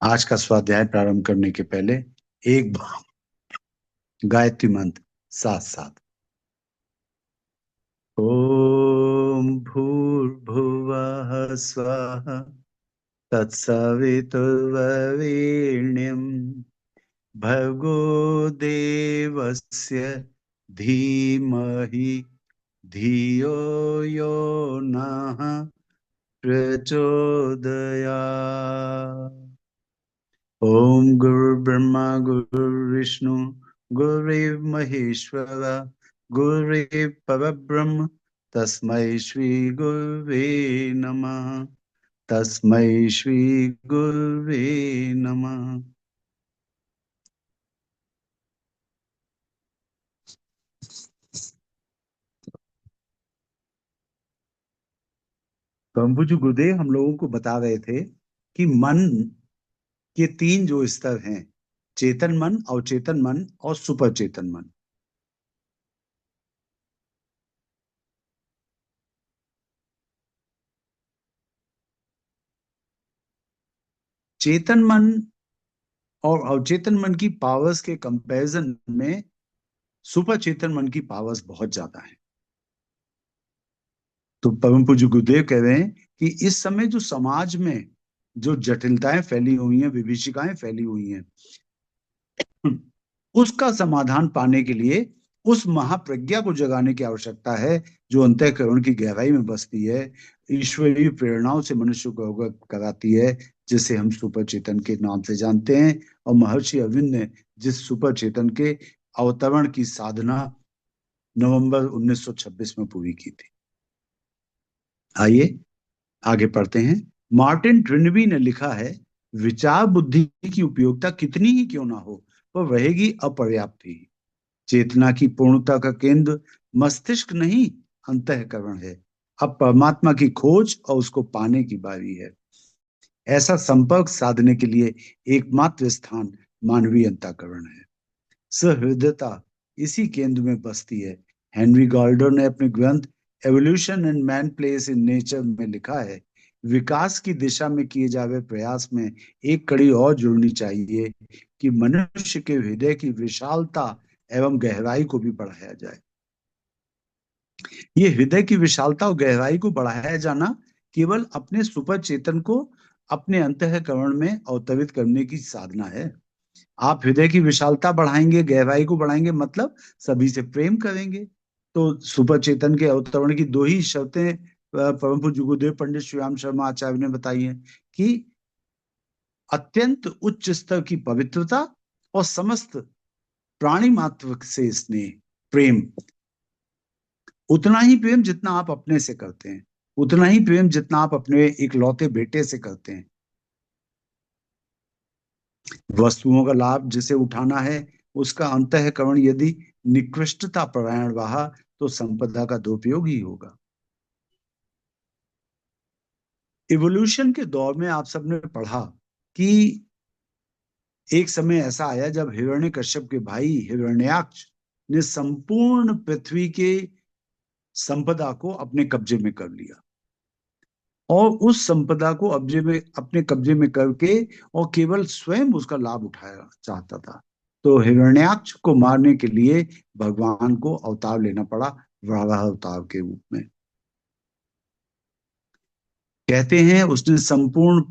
आज का स्वाध्याय प्रारंभ करने के पहले एक गायत्री मंत्र साथ साथ। ओम भूर्भुवः स्वः तत्सवितुर्वरेण्यं भर्गो देवस्य धीमहि धियो यो नः प्रचोदयात्। ओम गुरुर्ब्रह्मा गुरुर्विष्णु गुरुर्देव महेश्वर गुरुरेव परब्रह्म तस्मै श्री गुरुवे नमः। तस्मै श्री गुरुवे नमः। कंबुज गुरुदेव हम लोगों को बता रहे थे कि मन के तीन जो स्तर हैं, चेतन मन, अवचेतन मन और सुपर चेतन मन। चेतन मन और अवचेतन मन की पावर्स के कंपैरिजन में सुपर चेतन मन की पावर्स बहुत ज्यादा है। तो परम पूज्य गुरुदेव कह रहे हैं कि इस समय जो समाज में जो जटिलताएं फैली हुई हैं, विभीषिकाएं फैली हुई हैं, उसका समाधान पाने के लिए उस महाप्रज्ञा को जगाने की आवश्यकता है जो अंतःकरण की गहराई में बसती है, ईश्वरीय प्रेरणाओं से मनुष्य को अवगत कराती है, जिसे हम सुपर चेतन के नाम से जानते हैं। और महर्षि अरविंद ने जिस सुपर चेतन के अवतरण की साधना नवंबर 1926 में पूरी की थी। आइए आगे पढ़ते हैं। मार्टिन ट्रिनबी ने लिखा है, विचार बुद्धि की उपयोगिता कितनी ही क्यों ना हो, वह रहेगी अपर्याप्त ही। चेतना की पूर्णता का केंद्र मस्तिष्क नहीं, अंतःकरण है। अब परमात्मा की खोज और उसको पाने की बारी है। ऐसा संपर्क साधने के लिए एकमात्र स्थान मानवीय अंतःकरण है। सहृदयता इसी केंद्र में बसती है। हेनरी गाल्डर ने अपने ग्रंथ evolution and man place in nature में लिखा है, विकास की दिशा में किए जा रहे प्रयास में एक कड़ी और जुड़नी चाहिए कि मनुष्य के हृदय की विशालता एवं गहराई को भी बढ़ाया जाए। ये हृदय की विशालता और गहराई को बढ़ाया जाना केवल अपने सुपर चेतन को अपने अंतःकरण में अवतरित करने की साधना है। आप हृदय की विशालता बढ़ाएंगे, गहराई को बढ़ाएंगे, मतलब सभी से प्रेम करेंगे। तो सुपर चेतन के अवतरण की दो ही शर्तें परम पूज्य गुरुदेव पंडित श्री राम शर्मा आचार्य ने बताई हैं कि अत्यंत उच्च स्तर की पवित्रता और समस्त प्राणी मात्र से स्नेह, प्रेम। उतना ही प्रेम जितना आप अपने से करते हैं, उतना ही प्रेम जितना आप अपने इकलौते बेटे से करते हैं। वस्तुओं का लाभ जिसे उठाना है, उसका अंतःकरण यदि निकृष्टता परायण रहा तो संपदा का दुरुपयोग ही होगा। इवोल्यूशन के दौर में आप सबने पढ़ा कि एक समय ऐसा आया जब हिरण्यकश्यप के भाई हिरण्याक्ष ने संपूर्ण पृथ्वी के संपदा को अपने कब्जे में कर लिया और उस संपदा को अपने कब्जे में करके और केवल स्वयं उसका लाभ उठाया चाहता था। तो हिरण्याक्ष को मारने के लिए भगवान को अवतार लेना पड़ा, वराह अवतार के रूप में। कहते हैं उसने संपूर्ण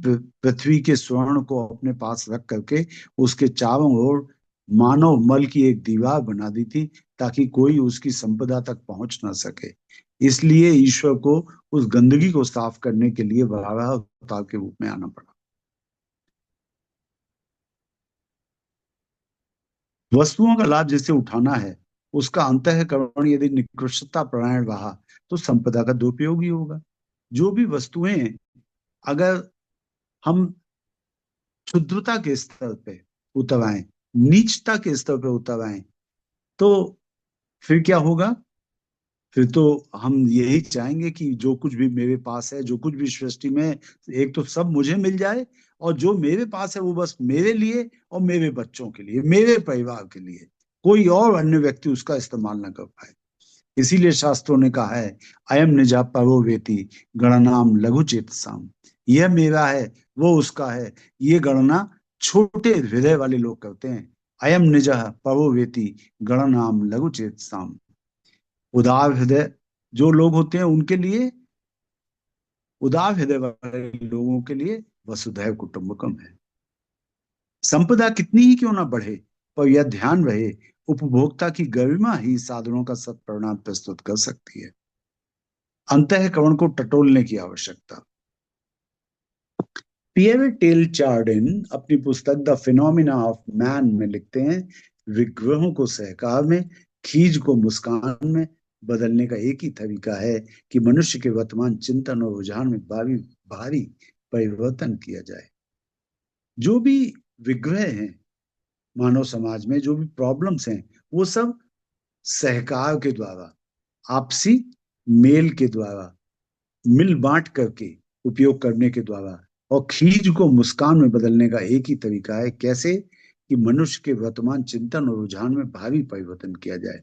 पृथ्वी के स्वर्ण को अपने पास रख करके उसके चारों ओर मानव मल की एक दीवार बना दी थी ताकि कोई उसकी संपदा तक पहुंच ना सके। इसलिए ईश्वर को उस गंदगी को साफ करने के लिए वराह अवतार के रूप में आना पड़ा। वस्तुओं का लाभ जिसे उठाना है, उसका अंतःकरण यदि निकृष्टता परायण रहा तो संपदा का दुरुपयोग ही होगा। जो भी वस्तुएं अगर हम क्षुद्रता के स्तर पे उतर आए, नीचता के स्तर पे उतर आए, तो फिर क्या होगा? फिर तो हम यही चाहेंगे कि जो कुछ भी मेरे पास है, जो कुछ भी सृष्टि में, एक तो सब मुझे मिल जाए और जो मेरे पास है वो बस मेरे लिए और मेरे बच्चों के लिए, मेरे परिवार के लिए, कोई और अन्य व्यक्ति उसका इस्तेमाल ना कर पाए। इसीलिए शास्त्रों ने कहा है, अयम निजा परो वेति गणनाम लघु चेतसाम। यह मेरा है, वो उसका है, ये गणना छोटे हृदय वाले लोग करते हैं। अयम निजः पवो वेति गणनाम लघु चेतसाम। उदार हृदय जो लोग होते हैं उनके लिए, उदार हृदय वाले लोगों के लिए वसुधैव कुटुंबकम है। संपदा कितनी ही क्यों ना बढ़े, पर यह ध्यान रहे उपभोक्ता की गरिमा ही साधनों का सत्परिणाम प्रस्तुत कर सकती है। अंतःकरण को टटोलने की आवश्यकता। पियरे टेल चार्डिन अपनी पुस्तक द फिनोमिना ऑफ मैन में लिखते हैं, विग्रहों को सहकार में, खीज को मुस्कान में बदलने का एक ही तरीका है कि मनुष्य के वर्तमान चिंतन और रुझान में भारी भारी परिवर्तन किया जाए। जो भी विग्रह हैं मानव समाज में, जो भी प्रॉब्लम्स हैं, वो सब सहकार के द्वारा, आपसी मेल के द्वारा, मिल बांट करके उपयोग करने के द्वारा, और खीज को मुस्कान में बदलने का एक ही तरीका है। कैसे? कि मनुष्य के वर्तमान चिंतन और रुझान में भारी परिवर्तन किया जाए।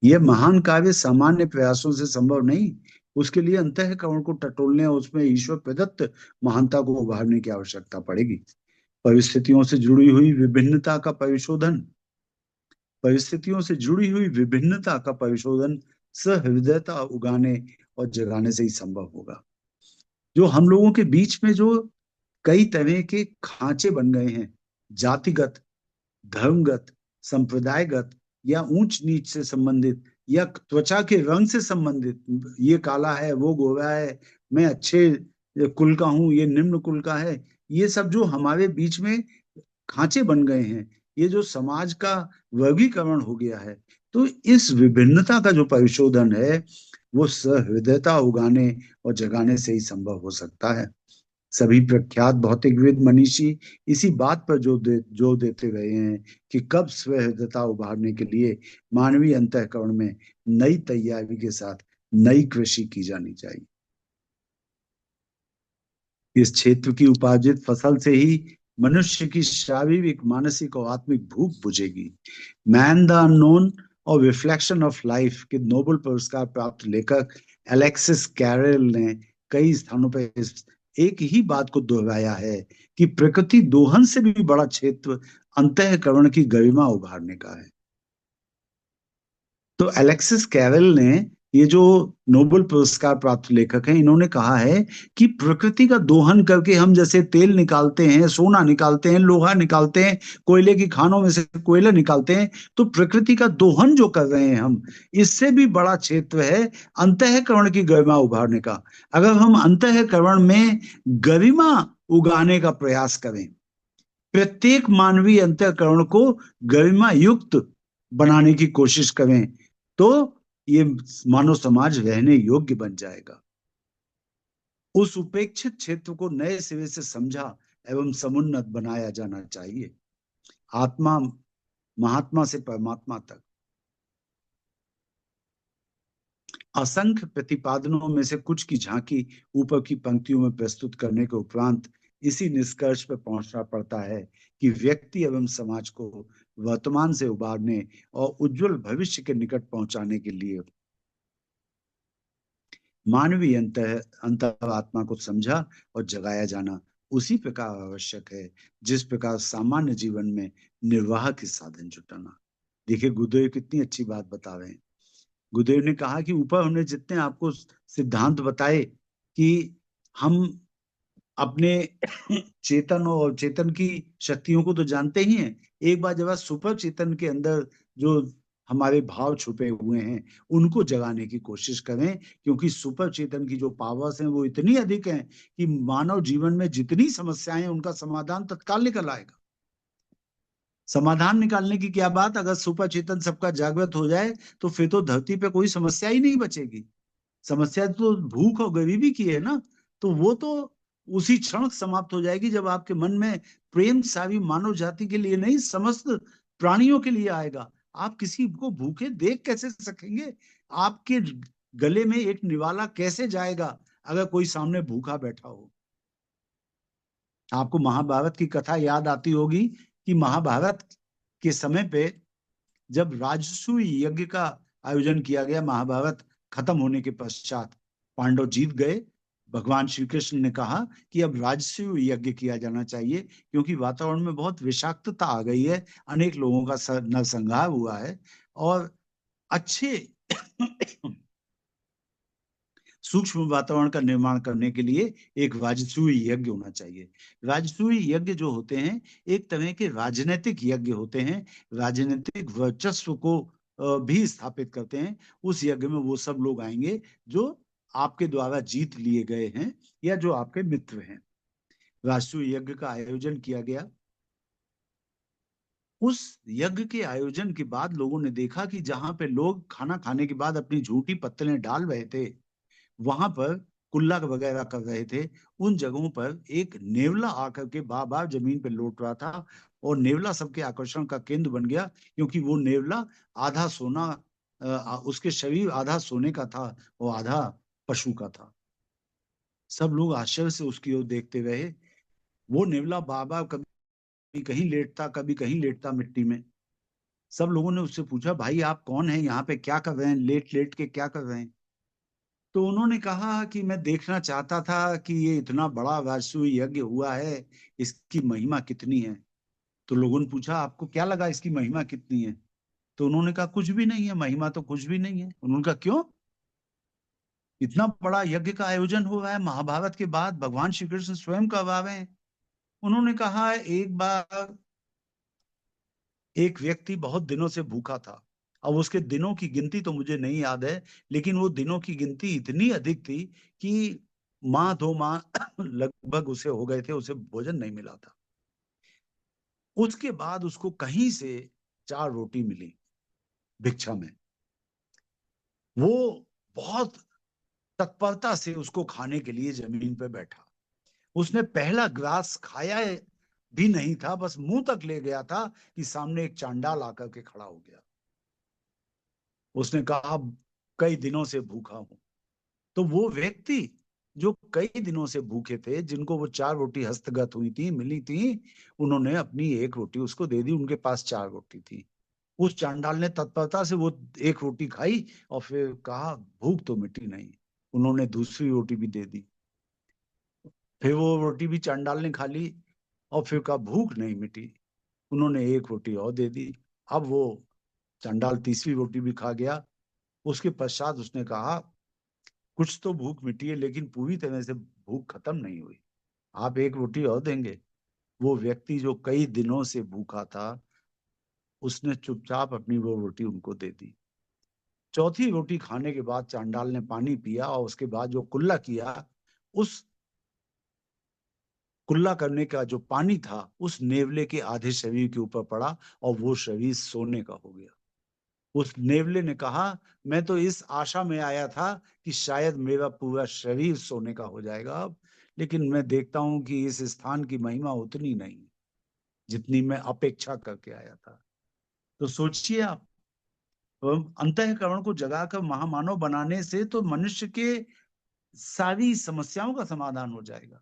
यह महान कार्य सामान्य प्रयासों से संभव नहीं। उसके लिए अंतःकरण को टटोलने और उसमें ईश्वर प्रदत्त महानता को उभारने की आवश्यकता पड़ेगी। परिस्थितियों से जुड़ी हुई विभिन्नता का परिशोधन, परिस्थितियों से जुड़ी हुई विभिन्नता का परिशोधन सहृदयता उगाने और जगाने से ही संभव होगा। जो हम लोगों के बीच में जो कई तरह के खांचे बन गए हैं, जातिगत, धर्मगत, संप्रदायगत, या ऊंच नीच से संबंधित, या त्वचा के रंग से संबंधित, ये काला है वो गोरा है, मैं अच्छे कुल का हूं ये निम्न कुल का है, ये सब जो हमारे बीच में खांचे बन गए हैं, ये जो समाज का वर्गीकरण हो गया है, तो इस विभिन्नता का जो परिशोधन है वो सहृदयता उगाने और जगाने से ही संभव हो सकता है। सभी प्रख्यात भौतिकविद मनीषी इसी बात पर जोर देते रहे हैं कि कब सहृदयता उभारने के लिए मानवीय अंतःकरण में नई तैयारी के साथ नई कृषि की जानी चाहिए। इस क्षेत्र की उपार्जित फसल से ही मनुष्य की शारीरिक, मानसिक और आत्मिक भूख बुझेगी। मैन द अननोन और रिफ्लेक्शन ऑफ लाइफ के नोबेल पुरस्कार प्राप्त लेखक एलेक्सिस कैरल ने कई स्थानों पर एक ही बात को दोहराया है कि प्रकृति दोहन से भी बड़ा क्षेत्र अंतःकरण की गरिमा उभारने का है। तो अलेक्सिस कैरल ने, ये जो नोबेल पुरस्कार प्राप्त लेखक हैं, इन्होंने कहा है कि प्रकृति का दोहन करके हम जैसे तेल निकालते हैं, सोना निकालते हैं, लोहा निकालते हैं, कोयले की खानों में से कोयला निकालते हैं, तो प्रकृति का दोहन जो कर रहे हैं हम, इससे भी बड़ा क्षेत्र है अंतःकरण की गरिमा उभारने का। अगर हम अंतःकरण में गरिमा उगाने का प्रयास करें, प्रत्येक मानवीय अंतःकरण को गरिमा युक्त बनाने की कोशिश करें, तो ये मानव समाज रहने योग्य बन जाएगा। उस उपेक्षित क्षेत्र को नए सिरे से समझा एवं समुन्नत बनाया जाना चाहिए। आत्मा महात्मा से परमात्मा तक असंख्य प्रतिपादनों में से कुछ की झांकी ऊपर की पंक्तियों में प्रस्तुत करने के उपरांत इसी निष्कर्ष पर पहुंचना पड़ता है कि व्यक्ति एवं समाज को वर्तमान से उबारने और उज्जवल भविष्य के निकट पहुंचाने के लिए मानवीय अंतरात्मा को समझा और जगाया जाना उसी प्रकार आवश्यक है जिस प्रकार सामान्य जीवन में निर्वाह के साधन जुटाना। देखिए, गुरुदेव कितनी अच्छी बात बता रहे हैं। गुरुदेव ने कहा कि ऊपर हमने जितने आपको सिद्धांत बताए कि हम अपने चेतन और चेतन की शक्तियों को तो जानते ही हैं, एक बार जब सुपर चेतन के अंदर जो हमारे भाव छुपे हुए हैं उनको जगाने की कोशिश करें, क्योंकि सुपर चेतन की जो पावर्स हैं वो इतनी अधिक हैं कि मानव जीवन में जितनी समस्याएं हैं उनका समाधान तत्काल निकल आएगा। समाधान निकालने की क्या बात, अगर सुपर चेतन सबका जागृत हो जाए तो फिर तो धरती पे कोई समस्या ही नहीं बचेगी। समस्या तो भूख और गरीबी की है ना, तो वो तो उसी क्षण समाप्त हो जाएगी जब आपके मन में प्रेम सारी मानव जाति के लिए नहीं, समस्त प्राणियों के लिए आएगा। आप किसी को भूखे देख कैसे सकेंगे? आपके गले में एक निवाला कैसे जाएगा अगर कोई सामने भूखा बैठा हो? आपको महाभारत की कथा याद आती होगी कि महाभारत के समय पे जब राजसूय यज्ञ का आयोजन किया गया, महाभारत खत्म होने के पश्चात पांडव जीत गए, भगवान श्री कृष्ण ने कहा कि अब राजसूय यज्ञ किया जाना चाहिए, क्योंकि वातावरण में बहुत विषाक्तता आ गई है, अनेक लोगों का नरसंहार हुआ है, और अच्छे सूक्ष्म वातावरण का निर्माण करने के लिए एक राजसूय यज्ञ होना चाहिए। राजसूय यज्ञ जो होते हैं, एक तरह के राजनीतिक यज्ञ होते हैं, राजनीतिक वर्चस्व को भी स्थापित करते हैं। उस यज्ञ में वो सब लोग आएंगे जो आपके द्वारा जीत लिए गए हैं या जो आपके मित्र हैं। राजसूय यज्ञ का आयोजन किया गया। उस यज्ञ के आयोजन के बाद लोगों ने देखा कि जहां पे लोग खाना खाने के बाद अपनी झूठी पत्तलें डाल रहे थे, वहां पर कुल्ला वगैरह कर रहे थे, उन जगहों पर एक नेवला आकर के बार बार जमीन पर लौट रहा था, और नेवला सबके आकर्षण का केंद्र बन गया, क्योंकि वो नेवला आधा सोना, उसके शरीर आधा सोने का था और आधा पशु का था। सब लोग आश्चर्य से उसकी ओर देखते रहे। वो नेवला बार बार कभी कहीं लेटता, कभी कहीं लेटता मिट्टी में। सब लोगों ने उससे पूछा, भाई आप कौन है, यहाँ पे क्या कर रहे हैं, लेट लेट के क्या कर रहे हैं? तो उन्होंने कहा कि मैं देखना चाहता था कि ये इतना बड़ा राजसूय यज्ञ हुआ है, इसकी महिमा कितनी है। तो लोगों ने पूछा, आपको क्या लगा इसकी महिमा कितनी है? तो उन्होंने कहा, कुछ भी नहीं है, महिमा तो कुछ भी नहीं है। उन्होंने कहा, क्यों? इतना बड़ा यज्ञ का आयोजन हो रहा है, महाभारत के बाद भगवान श्री कृष्ण स्वयं करवा रहे हैं। उन्होंने कहा, एक बार एक व्यक्ति बहुत दिनों से भूखा था। अब उसके दिनों की गिनती तो मुझे नहीं याद है, लेकिन वो दिनों की गिनती इतनी अधिक थी कि माह 2 माह लगभग उसे हो गए थे, उसे भोजन नहीं मिला था। उसके बाद उसको कहीं से 4 रोटी मिली भिक्षा में। वो बहुत तत्परता से उसको खाने के लिए जमीन पे बैठा। उसने पहला ग्रास खाया भी नहीं था, बस मुंह तक ले गया था कि सामने एक चांडाल आकर के खड़ा हो गया। उसने कहा, कई दिनों से भूखा हूं। तो वो व्यक्ति जो कई दिनों से भूखे थे, जिनको वो 4 रोटी हस्तगत हुई थी, मिली थी, उन्होंने अपनी 1 रोटी उसको दे दी। उनके पास 4 रोटी थी। उस चांडाल ने तत्परता से वो 1 रोटी खाई और फिर कहा, भूख तो मिटी नहीं। उन्होंने दूसरी रोटी भी दे दी। फिर वो रोटी भी चांडाल ने खा ली और फिर कहा, भूख नहीं मिटी। उन्होंने 1 रोटी और दे दी। अब वो चांडाल तीसरी रोटी भी खा गया। उसके पश्चात उसने कहा, कुछ तो भूख मिटी है, लेकिन पूरी तरह से भूख खत्म नहीं हुई, आप 1 रोटी और देंगे? वो व्यक्ति जो कई दिनों से भूखा था, उसने चुपचाप अपनी वो रोटी उनको दे दी। चौथी रोटी खाने के बाद चांडाल ने पानी पिया, और उसके बाद जो कुल्ला किया, उस कुल्ला करने का जो पानी था उस नेवले के आधे शरीर के ऊपर पड़ा, और वो शरीर सोने का हो गया। उस नेवले ने कहा, मैं तो इस आशा में आया था कि शायद मेरा पूरा शरीर सोने का हो जाएगा अब, लेकिन मैं देखता हूं कि इस स्थान की महिमा उतनी नहीं जितनी मैं अपेक्षा करके आया था। तो सोचिए आप, अंतःकरण को जगाकर महामानव बनाने से तो मनुष्य के सारी समस्याओं का समाधान हो जाएगा।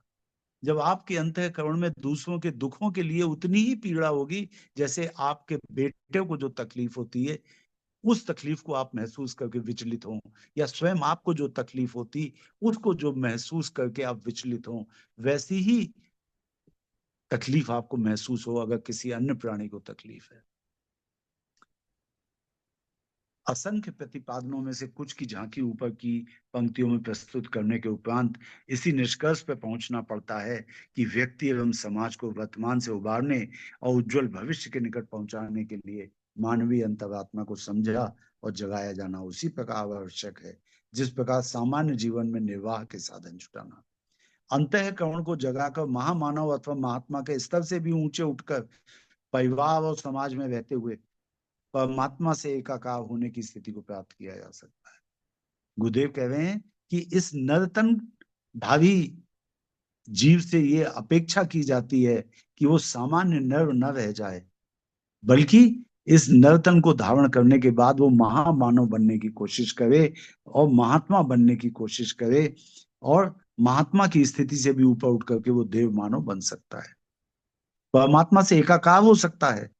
जब आपके अंतःकरण में दूसरों के दुखों के लिए उतनी ही पीड़ा होगी जैसे आपके बेटे को जो तकलीफ होती है, उस तकलीफ को आप महसूस करके विचलित हों, या स्वयं आपको जो तकलीफ होती उसको जो महसूस करके आप विचलित हों, वैसी ही तकलीफ आपको महसूस हो अगर किसी अन्य प्राणी को तकलीफ है। असंख्य प्रतिपादनों में से कुछ की झांकी ऊपर की पंक्तियों में प्रस्तुत करने के उपरांत इसी निष्कर्ष पर पहुंचना पड़ता है कि व्यक्ति एवं समाज को वर्तमान से उबारने और उज्जवल भविष्य के निकट पहुंचाने के लिए मानवीय अंतरात्मा को समझा और जगाया जाना उसी प्रकार आवश्यक है जिस प्रकार सामान्य जीवन में निर्वाह के साधन जुटाना। अंतःकरण को जगाकर महामानव अथवा महात्मा के स्तर से भी ऊंचे उठकर परिवार और समाज में रहते हुए परमात्मा से एकाकार होने की स्थिति को प्राप्त किया जा सकता है। गुरुदेव कह रहे हैं कि इस नर्तन भावी जीव से ये अपेक्षा की जाती है कि वो सामान्य नर न रह जाए, बल्कि इस नर्तन को धारण करने के बाद वो महामानव बनने की कोशिश करे और महात्मा बनने की कोशिश करे, और महात्मा की स्थिति से भी ऊपर उठ करके वो देव मानव बन सकता है, परमात्मा से एकाकार हो सकता है।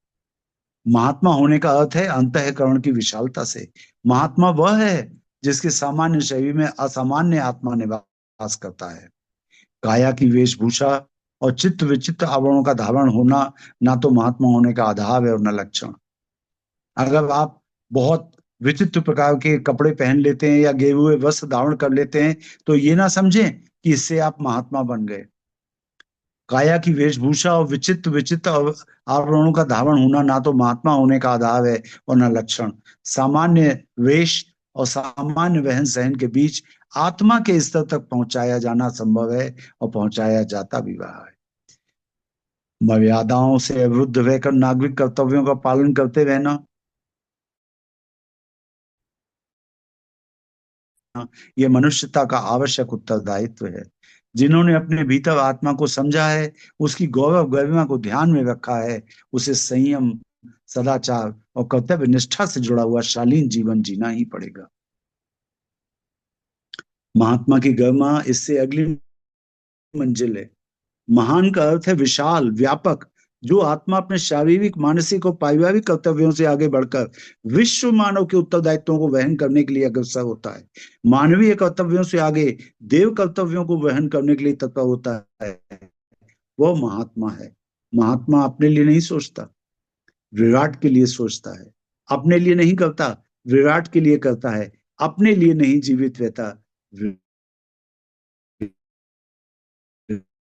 महात्मा होने का अर्थ है अंतःकरण की विशालता से। महात्मा वह है जिसके सामान्य शरीर में असामान्य आत्मा निवास प्रकाश करता है। काया की वेशभूषा और चित्त विचित्र आवरणों का धारण होना ना तो महात्मा होने का आधार है और न लक्षण। अगर आप बहुत विचित्र प्रकार के कपड़े पहन लेते हैं या गेरुए वस्त्र धारण कर लेते हैं तो ये ना समझें कि इससे आप महात्मा बन गए। काया की वेशभूषा और विचित्र विचित्र आवरणों का धारण होना ना तो महात्मा होने का आधार है और न लक्षण। सामान्य वेश और सामान्य वहन सहन के बीच आत्मा के स्तर तक पहुंचाया जाना संभव है और पहुंचाया जाता भी रहा है। मर्यादाओं से अवरुद्ध रहकर नागरिक कर्तव्यों का पालन करते रहना, यह मनुष्यता का आवश्यक उत्तरदायित्व है। जिन्होंने अपने भीतर आत्मा को समझा है, उसकी गौरव गरिमा को ध्यान में रखा है, उसे संयम, सदाचार और कर्तव्य निष्ठा से जुड़ा हुआ शालीन जीवन जीना ही पड़ेगा। महात्मा की गरिमा इससे अगली मंजिल है। महान का अर्थ है विशाल, व्यापक। जो आत्मा अपने शारीरिक, मानसिक और पारिवारिक कर्तव्यों से आगे बढ़कर विश्व मानव के उत्तरदायित्वों को वहन करने के लिए अग्रसर होता है, मानवीय कर्तव्यों से आगे देव कर्तव्यों को वहन करने के लिए तत्पर होता है, वह महात्मा है। महात्मा अपने लिए नहीं सोचता, विराट के लिए सोचता है। अपने लिए नहीं करता, विराट के लिए करता है। अपने लिए नहीं जीवित रहता,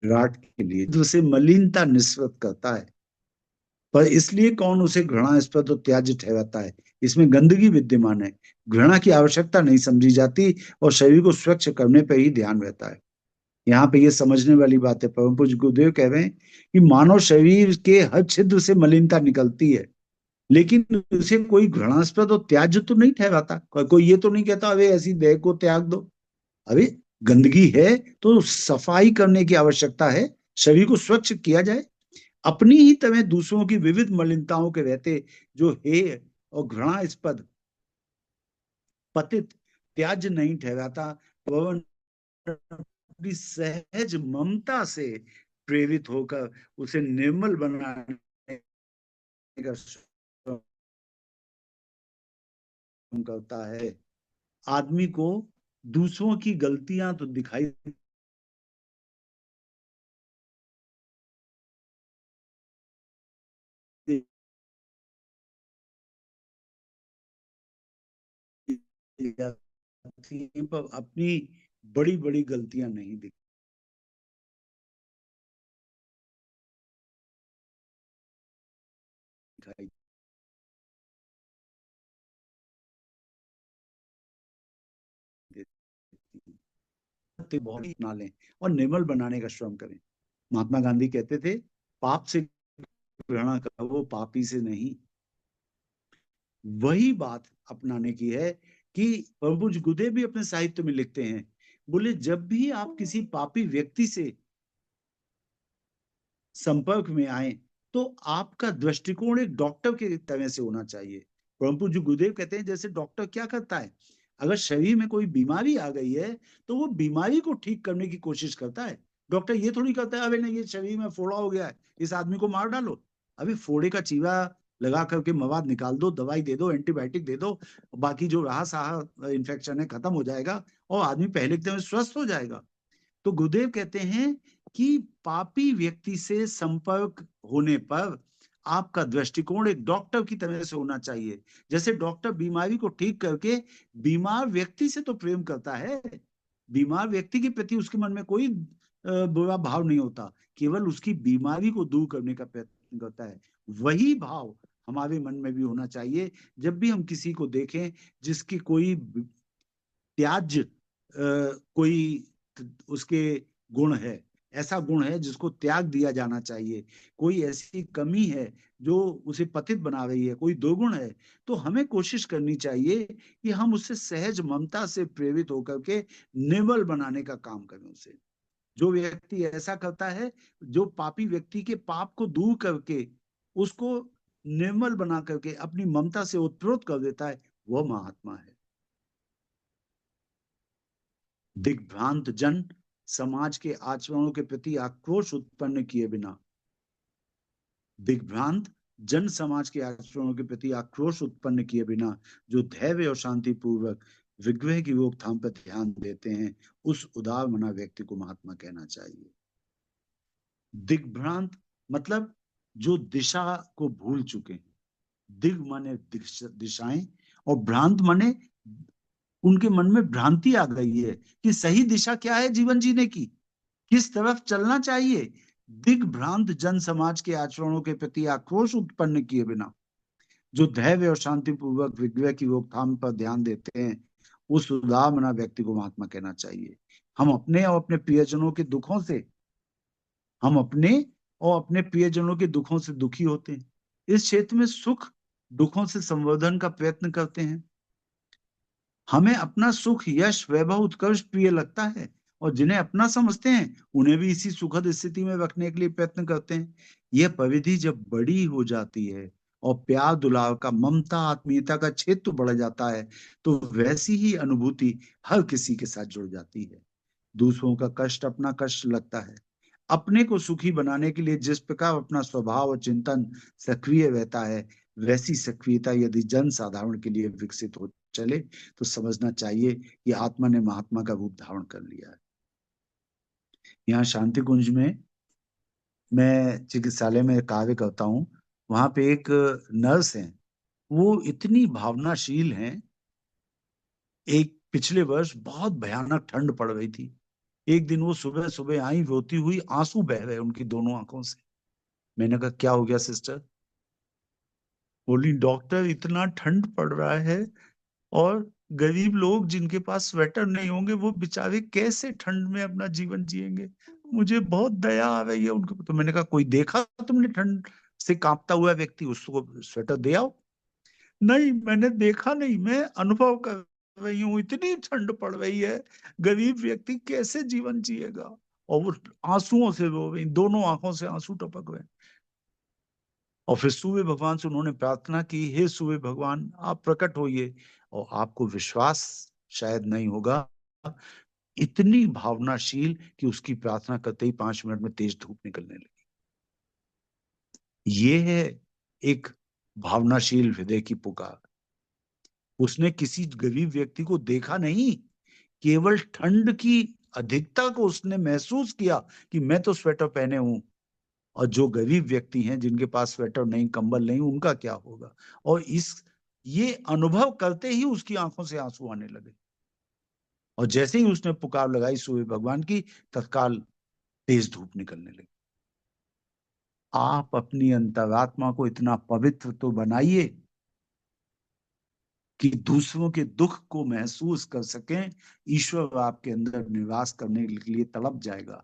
विराट के लिए। उसे मलिनता निस्सृत करता है, पर इसलिए कौन उसे घृणास्पद और त्याज्य ठहराता है। इसमें गंदगी विद्यमान है। घृणा की आवश्यकता नहीं समझी जाती और शरीर को स्वच्छ करने पर ही ध्यान रहता है। यहाँ पे ये समझने वाली बात है। परम पूज्य गुरुदेव कह रहे हैं कि मानव शरीर के हर छिद्र से मलिनता निकलती है, लेकिन उसे कोई घृणास्पद और त्याज्य तो नहीं ठहराता। कोई ये तो नहीं कहता अरे ऐसी देह को त्याग दो। अरे गंदगी है तो सफाई करने की आवश्यकता है, शरीर को स्वच्छ किया जाए। अपनी ही तरह दूसरों की विविध मलिनताओं के रहते जो हेय और घृणास्पद, पतित, त्याज्य नहीं ठहराता, वह अपनी सहज ममता से प्रेरित होकर उसे निर्मल बनाने का श्रम करता है। आदमी को दूसरों की गलतियां तो दिखाई जाती हैं, पर अपनी बड़ी बड़ी गलतियां नहीं दिखाई देती। बहुत अपना लें और निर्मल बनाने का श्रम करें। महात्मा गांधी कहते थे, पाप से घृणा करो, पापी से नहीं। वही बात अपनाने की है कि प्रभु गुदे भी अपने साहित्य में लिखते हैं। बोले जब भी आप किसी पापी व्यक्ति से संपर्क में आए तो आपका दृष्टिकोण एक डॉक्टर के तरह से होना चाहिए। परम पूज्य गुरुदेव कहते हैं जैसे डॉक्टर क्या करता है, अगर शरीर में कोई बीमारी आ गई है तो वो बीमारी को ठीक करने की कोशिश करता है। डॉक्टर ये थोड़ी करता है अबे नहीं ये शरीर में फोड़ा हो गया है, इस आदमी को मार डालो। अभी फोड़े का चीरा लगा करके मवाद निकाल दो, दवाई दे दो, एंटीबायोटिक दे दो, बाकी जो रहा सहा इन्फेक्शन है खत्म हो जाएगा और आदमी पहले के तरह स्वस्थ हो जाएगा। तो गुरुदेव कहते हैं कि पापी व्यक्ति से संपर्क होने पर आपका दृष्टिकोण एक डॉक्टर की तरह से होना चाहिए। जैसे डॉक्टर बीमारी को ठीक करके बीमार व्यक्ति से तो प्रेम करता है, बीमार व्यक्ति के प्रति उसके मन में कोई बुरा भाव नहीं होता, केवल उसकी बीमारी को दूर करने का प्रयत्न करता है। वही भाव हमारे मन में भी होना चाहिए जब भी हम किसी को देखें जिसकी कोई त्याज्य कोई उसके गुण है, ऐसा गुण है जिसको त्याग दिया जाना चाहिए, कोई ऐसी कमी है जो उसे पतित बना रही है, कोई दुर्गुण है, तो हमें कोशिश करनी चाहिए कि हम उससे सहज ममता से प्रेरित होकर के निर्मल बनाने का काम करें उसे। जो व्यक्ति ऐसा करता है, जो पापी व्यक्ति के पाप को दूर करके उसको निर्मल बना करके अपनी ममता से उत्प्रोत कर देता है, वह महात्मा है। दिग्भ्रांत जन समाज के आचरणों के प्रति आक्रोश उत्पन्न किए बिना, दिग्भ्रांत जन समाज के आचरणों के प्रति आक्रोश उत्पन्न किए बिना जो धैर्य और शांति पूर्वक विग्रह की रोकथाम पर ध्यान देते हैं, उस उदार मना व्यक्ति को महात्मा कहना चाहिए। दिग्भ्रांत मतलब जो दिशा को भूल चुके हैं। दिग माने दिशाएं, और भ्रांत माने उनके मन में भ्रांति आ गई है कि सही दिशा क्या है जीवन जीने की, किस तरफ चलना चाहिए। दिग्भ्रांत जन समाज के आचरणों के प्रति आक्रोश उत्पन्न किए बिना जो धैर्य और शांतिपूर्वक विग्रह की रोकथाम पर ध्यान देते हैं, उस उदारमना व्यक्ति को महात्मा कहना चाहिए। हम अपने और अपने प्रियजनों के दुखों से हम अपने और अपने प्रियजनों के दुखों से दुखी होते हैं। इस क्षेत्र में सुख दुखों से संवर्धन का प्रयत्न करते हैं। हमें अपना सुख, यश, वैभव, उत्कर्ष प्रिय लगता है, और जिन्हें अपना समझते हैं उन्हें भी इसी सुखद स्थिति में रखने के लिए प्रयत्न करते हैं। यह परिधि जब बड़ी हो जाती है और प्यार दुलार का, ममता आत्मीयता का क्षेत्र बढ़ जाता है, तो वैसी ही अनुभूति हर किसी के साथ जुड़ जाती है। दूसरों का कष्ट अपना कष्ट लगता है। अपने को सुखी बनाने के लिए जिस प्रकार अपना स्वभाव और चिंतन सक्रिय रहता है, वैसी सक्रियता यदि जन साधारण के लिए विकसित हो चले, तो समझना चाहिए कि आत्मा ने महात्मा का रूप धारण कर लिया है। यहाँ शांति कुंज में मैं चिकित्सालय में कार्य करता हूँ। वहां पे एक नर्स है, वो इतनी भावनाशील हैं। एक पिछले वर्ष बहुत भयानक ठंड पड़ रही थी। एक दिन वो सुबह सुबह आई, रोती हुई, आंसू बह रहे उनकी दोनों आंखों से। मैंने कहा क्या हो गया सिस्टर? बोली डॉक्टर इतना ठंड पड़ रहा है, और गरीब लोग जिनके पास स्वेटर नहीं होंगे वो बेचारे कैसे ठंड में अपना जीवन जिएंगे। मुझे बहुत दया आ रही है उनको। तो मैंने कहा कोई देखा तुमने ठंड से कांपता हुआ व्यक्ति, उसको स्वेटर दे आओ। नहीं मैंने देखा नहीं, मैं अनुभव कर रही हूँ, इतनी ठंड पड़ रही है, गरीब व्यक्ति कैसे जीवन जिएगा। और वो आंसुओं से रो रही, दोनों आंखों से आंसू टपक रहे। और फिर सूर्य भगवान से उन्होंने प्रार्थना की, हे सूर्य भगवान आप प्रकट होइए। और आपको विश्वास शायद नहीं होगा, इतनी भावनाशील कि उसकी प्रार्थना करते ही 5 मिनट में तेज धूप निकलने लगी। ये है एक भावनाशील हृदय की पुकार। उसने किसी गरीब व्यक्ति को देखा नहीं, केवल ठंड की अधिकता को उसने महसूस किया कि मैं तो स्वेटर पहने हूं, और जो गरीब व्यक्ति हैं जिनके पास स्वेटर नहीं, कंबल नहीं, उनका क्या होगा। और ये अनुभव करते ही उसकी आंखों से आंसू आने लगे। और जैसे ही उसने पुकार लगाई सूर्य भगवान की, तत्काल तेज धूप निकलने लगी। आप अपनी अंतरात्मा को इतना पवित्र तो बनाइए कि दूसरों के दुख को महसूस कर सकें। ईश्वर आपके अंदर निवास करने के लिए तड़प जाएगा।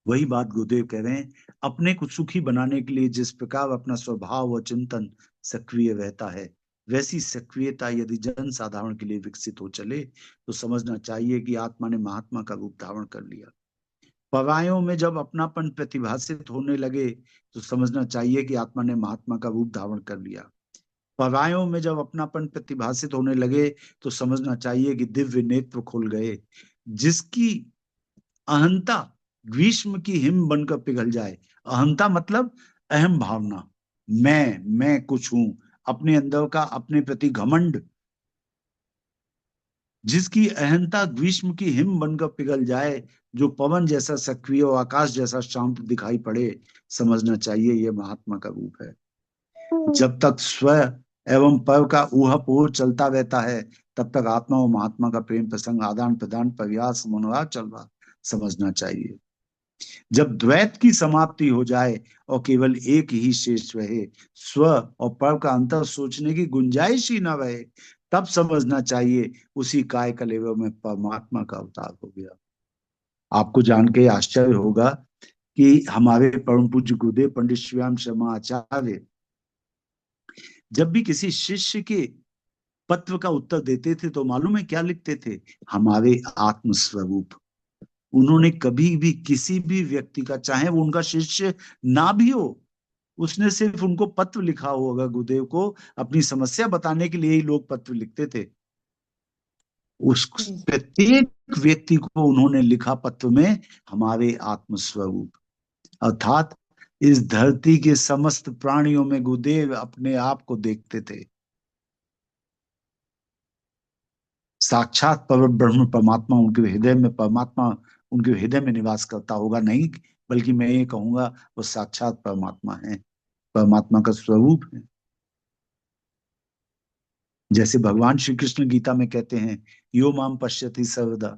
वही बात गुरुदेव कह रहे हैं, अपने को सुखी बनाने के लिए जिस प्रकार अपना स्वभाव और चिंतन सक्रिय रहता है, वैसी सक्रियता यदि जन साधारण के लिए विकसित हो चले, तो समझना चाहिए कि आत्मा ने महात्मा का रूप धारण कर लिया। परायों में जब अपनापन प्रतिभासित होने लगे, तो समझना चाहिए कि आत्मा ने महात्मा का रूप धारण कर लिया। परायों में जब अपनापन प्रतिभासित होने लगे, तो समझना चाहिए कि दिव्य नेत्र खुल गए। जिसकी अहंता ग्रीष्म की हिम बनकर पिघल जाए। अहंता मतलब अहम भावना, मैं कुछ हूं, अपने अंदर का अपने प्रति घमंड। जिसकी अहंता ग्रीष्म की हिम बनकर पिघल जाए, जो पवन जैसा सक्रिय और आकाश जैसा शांत दिखाई पड़े, समझना चाहिए यह महात्मा का रूप है। जब तक स्व एवं पर का ऊहापोह चलता रहता है, तब तक आत्मा और महात्मा का प्रेम प्रसंग, आदान प्रदान, प्रयास, मनोराग चल रहा, समझना चाहिए। जब द्वैत की समाप्ति हो जाए और केवल एक ही शेष रहे, स्व और पर का अंतर सोचने की गुंजाइश ही ना रहे, तब समझना चाहिए उसी काय कलेवर में परमात्मा का अवतार हो गया। आपको जान के आश्चर्य होगा कि हमारे परम पूज्य गुरुदेव पंडित श्रीराम शर्मा आचार्य जब भी किसी शिष्य के पत्र का उत्तर देते थे, तो मालूम है क्या लिखते थे? हमारे आत्मस्वरूप। उन्होंने कभी भी किसी भी व्यक्ति का, चाहे वो उनका शिष्य ना भी हो, उसने सिर्फ उनको पत्र लिखा होगा गुरुदेव को, अपनी समस्या बताने के लिए ही लोग पत्र लिखते थे। उस प्रत्येक व्यक्ति को उन्होंने लिखा पत्र में, हमारे आत्मस्वरूप। अर्थात इस धरती के समस्त प्राणियों में गुरुदेव अपने आप को देखते थे। साक्षात पर ब्रह्म परमात्मा उनके हृदय में, परमात्मा उनके हृदय में निवास करता होगा, नहीं, बल्कि मैं ये कहूंगा वो साक्षात परमात्मा है, परमात्मा का स्वरूप है। जैसे भगवान श्री कृष्ण गीता में कहते हैं, यो माम पश्यति सर्वदा,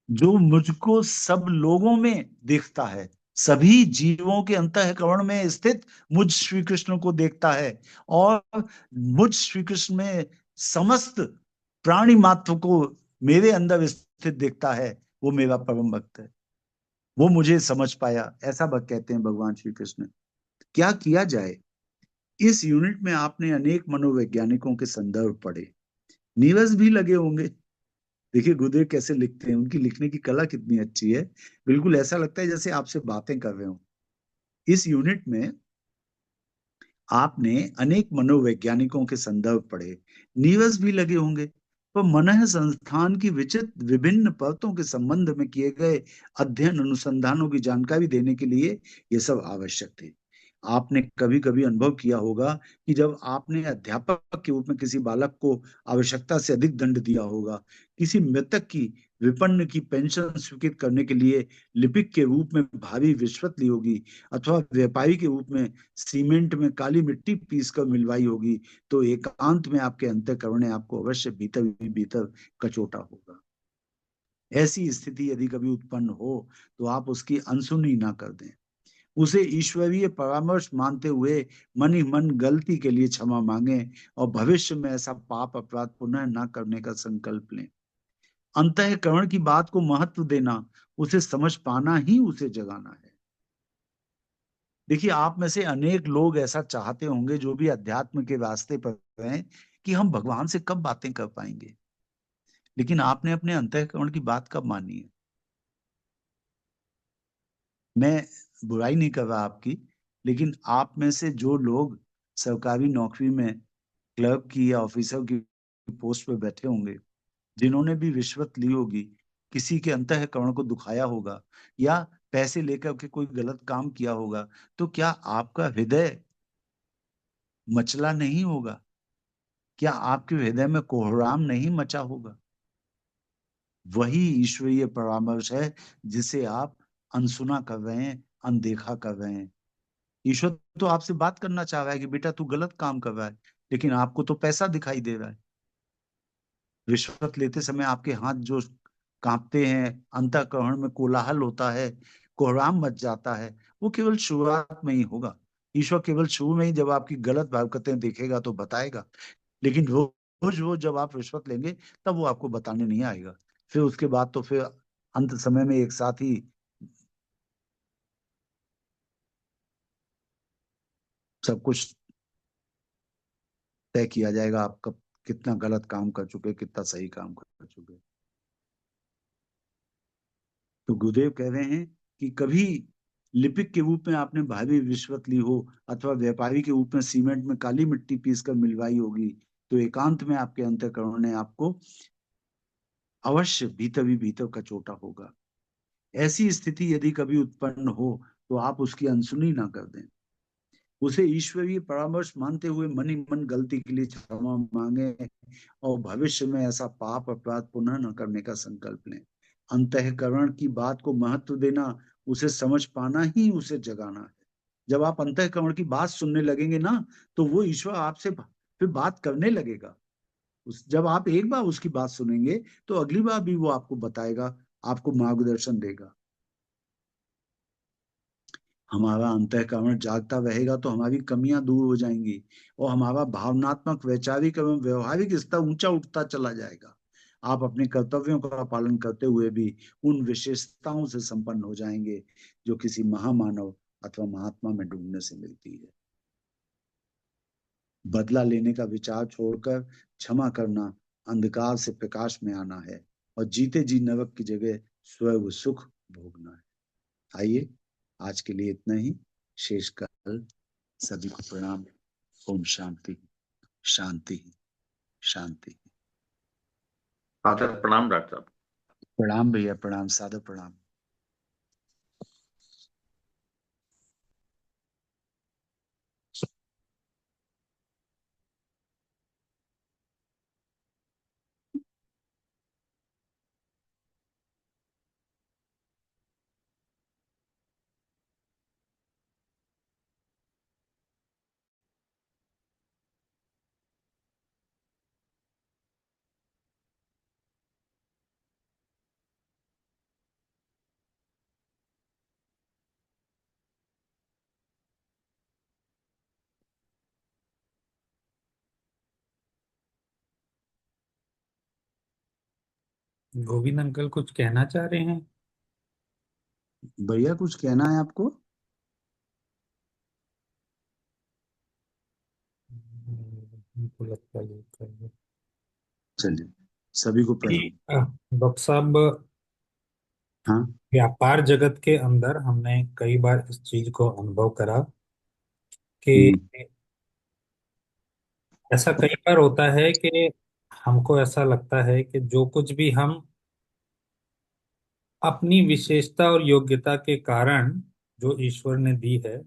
जो मुझको सब लोगों में देखता है, सभी जीवों के अंतःकरण में स्थित मुझ श्री कृष्ण को देखता है, और मुझ श्री कृष्ण में समस्त प्राणी मात्र को मेरे अंदर स्थित देखता है, वो मेरा परम भक्त है, वो मुझे समझ पाया, ऐसा भक्त कहते हैं भगवान श्री कृष्ण। क्या किया जाए? इस यूनिट में आपने अनेक मनोवैज्ञानिकों के संदर्भ पढ़े, नीरज भी लगे होंगे। देखिए गुरुदेव कैसे लिखते हैं, उनकी लिखने की कला कितनी अच्छी है, बिल्कुल ऐसा लगता है जैसे आपसे बातें कर रहे हो। इस यूनिट में आपने अनेक मनोवैज्ञानिकों के संदर्भ पढ़े, नीरज भी लगे होंगे, पर मन संस्थान की विचित्र विभिन्न परतों के संबंध में किए गए अध्ययन अनुसंधानों की जानकारी देने के लिए ये सब आवश्यक थे। आपने कभी कभी अनुभव किया होगा कि जब आपने अध्यापक के रूप में किसी बालक को आवश्यकता से अधिक दंड दिया होगा, किसी मृतक की विपन्न की पेंशन स्वीकृत करने के लिए लिपिक के रूप में भारी रिश्वत ली होगी, अथवा व्यापारी के रूप में सीमेंट में काली मिट्टी पीस कर मिलवाई होगी, तो एकांत में आपके अंतःकरण ने आपको अवश्य भीतर ही भीतर कचोटा होगा। ऐसी स्थिति यदि कभी उत्पन्न हो तो आप उसकी अनसुनी ना कर दें, उसे ईश्वरीय परामर्श मानते हुए मन ही मन गलती के लिए क्षमा मांगे, और भविष्य में ऐसा पाप अपराध पुनः ना करने का संकल्प लें। अंतःकरण की बात को महत्व देना, उसे समझ पाना ही उसे जगाना है। देखिए आप में से अनेक लोग ऐसा चाहते होंगे, जो भी अध्यात्म के रास्ते पर हैं, कि हम भगवान से कब बातें कर पाएंगे, लेकिन आपने अपने अंतःकरण की बात कब मानी है? मैं बुराई नहीं कर रहा आपकी, लेकिन आप में से जो लोग सरकारी नौकरी में क्लर्क की या ऑफिसर की पोस्ट पे बैठे होंगे, जिन्होंने भी रिश्वत ली होगी, किसी के अंतःकरण को दुखाया होगा, या पैसे लेकर के कोई गलत काम किया होगा, तो क्या आपका हृदय मचला नहीं होगा? क्या आपके हृदय में कोहराम नहीं मचा होगा? वही ईश्वरीय परामर्श है जिसे आप अनसुना कर रहे हैं, अनदेखा कर रहे हैं। ईश्वर तो आपसे बात करना चाह रहा है कि बेटा तू गलत काम कर रहा है, लेकिन आपको तो पैसा दिखाई दे रहा है। रिश्वत लेते समय आपके हाथ जो कांपते हैं, अंतःकरण में कोलाहल होता है, कोहराम मच जाता है, वो केवल शुरुआत में ही होगा। ईश्वर केवल शुरू में ही जब आपकी गलत हरकतें देखेगा तो बताएगा, लेकिन रोज रोज जब आप रिश्वत लेंगे तब वो आपको बताने नहीं आएगा। फिर उसके बाद तो फिर अंत समय में एक साथ ही सब कुछ तय किया जाएगा, आप कब कितना गलत काम कर चुके, कितना सही काम कर चुके। तो गुरुदेव कह रहे हैं कि कभी लिपिक के रूप में आपने भारी रिश्वत ली हो, अथवा व्यापारी के रूप में सीमेंट में काली मिट्टी पीस कर मिलवाई होगी, तो एकांत में आपके अंतःकरण ने आपको अवश्य भीतर ही भीतर कचोटा होगा। ऐसी स्थिति यदि कभी उत्पन्न हो तो आप उसकी अनसुनी ना कर दें, उसे ईश्वरीय परामर्श मानते हुए मन ही मन गलती के लिए क्षमा मांगे, और भविष्य में ऐसा पाप अपराध पुनः न करने का संकल्प लें। अंतःकरण की बात को महत्व देना, उसे समझ पाना ही उसे जगाना है। जब आप अंतःकरण की बात सुनने लगेंगे ना, तो वो ईश्वर आपसे फिर बात करने लगेगा। जब आप एक बार उसकी बात सुनेंगे तो अगली बार भी वो आपको बताएगा, आपको मार्गदर्शन देगा। हमारा अंतःकरण जागता रहेगा तो हमारी कमियां दूर हो जाएंगी, और हमारा भावनात्मक, वैचारिक एवं व्यवहारिक स्तर ऊंचा उठता चला जाएगा। आप अपने कर्तव्यों का पालन करते हुए भी उन विशेषताओं से संपन्न हो जाएंगे जो किसी महामानव अथवा महात्मा में ढूंढने से मिलती है। बदला लेने का विचार छोड़कर क्षमा करना, अंधकार से प्रकाश में आना है, और जीते जी नरक की जगह स्वर्ग सुख भोगना है। आइए, आज के लिए इतना ही। शेष कल सभी को प्रणाम। ओम शांति, शांति, शांति। फादर प्रणाम। डॉक्टर साहब प्रणाम भैया, प्रणाम, सादर प्रणाम। गोविंद अंकल कुछ कहना चाह रहे हैं? भैया कुछ कहना है आपको? हमको लगता है ये चाहिए चलिए, सभी को कि प्रणाम। डॉक्टर साहब, हाँ। व्यापार जगत के अंदर हमने कई बार इस चीज को अनुभव करा कि हम्म। ऐसा कई बार होता है कि हमको ऐसा लगता है कि जो कुछ भी हम अपनी विशेषता और योग्यता के कारण जो ईश्वर ने दी है,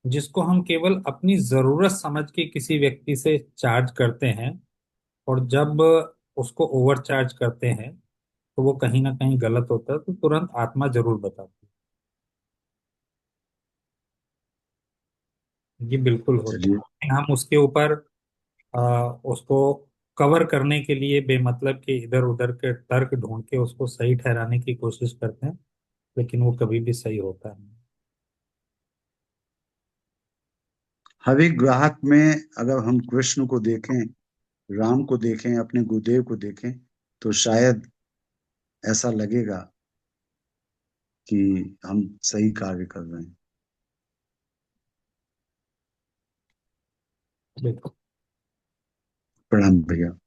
जिसको हम केवल अपनी जरूरत समझ के किसी व्यक्ति से चार्ज करते हैं, और जब उसको ओवर चार्ज करते हैं तो वो कहीं ना कहीं गलत होता है, तो तुरंत आत्मा जरूर बताती है ये बिल्कुल होता चलिए। है। हम उसके ऊपर उसको कवर करने के लिए बेमतलब के इधर उधर के तर्क ढूंढ के उसको सही ठहराने की कोशिश करते हैं, लेकिन वो कभी भी सही होता है। हर एक ग्राहक में अगर हम कृष्ण को देखें, राम को देखें, अपने गुरुदेव को देखें, तो शायद ऐसा लगेगा कि हम सही कार्य कर रहे हैं। बिल्कुल। प्रणाम भैया।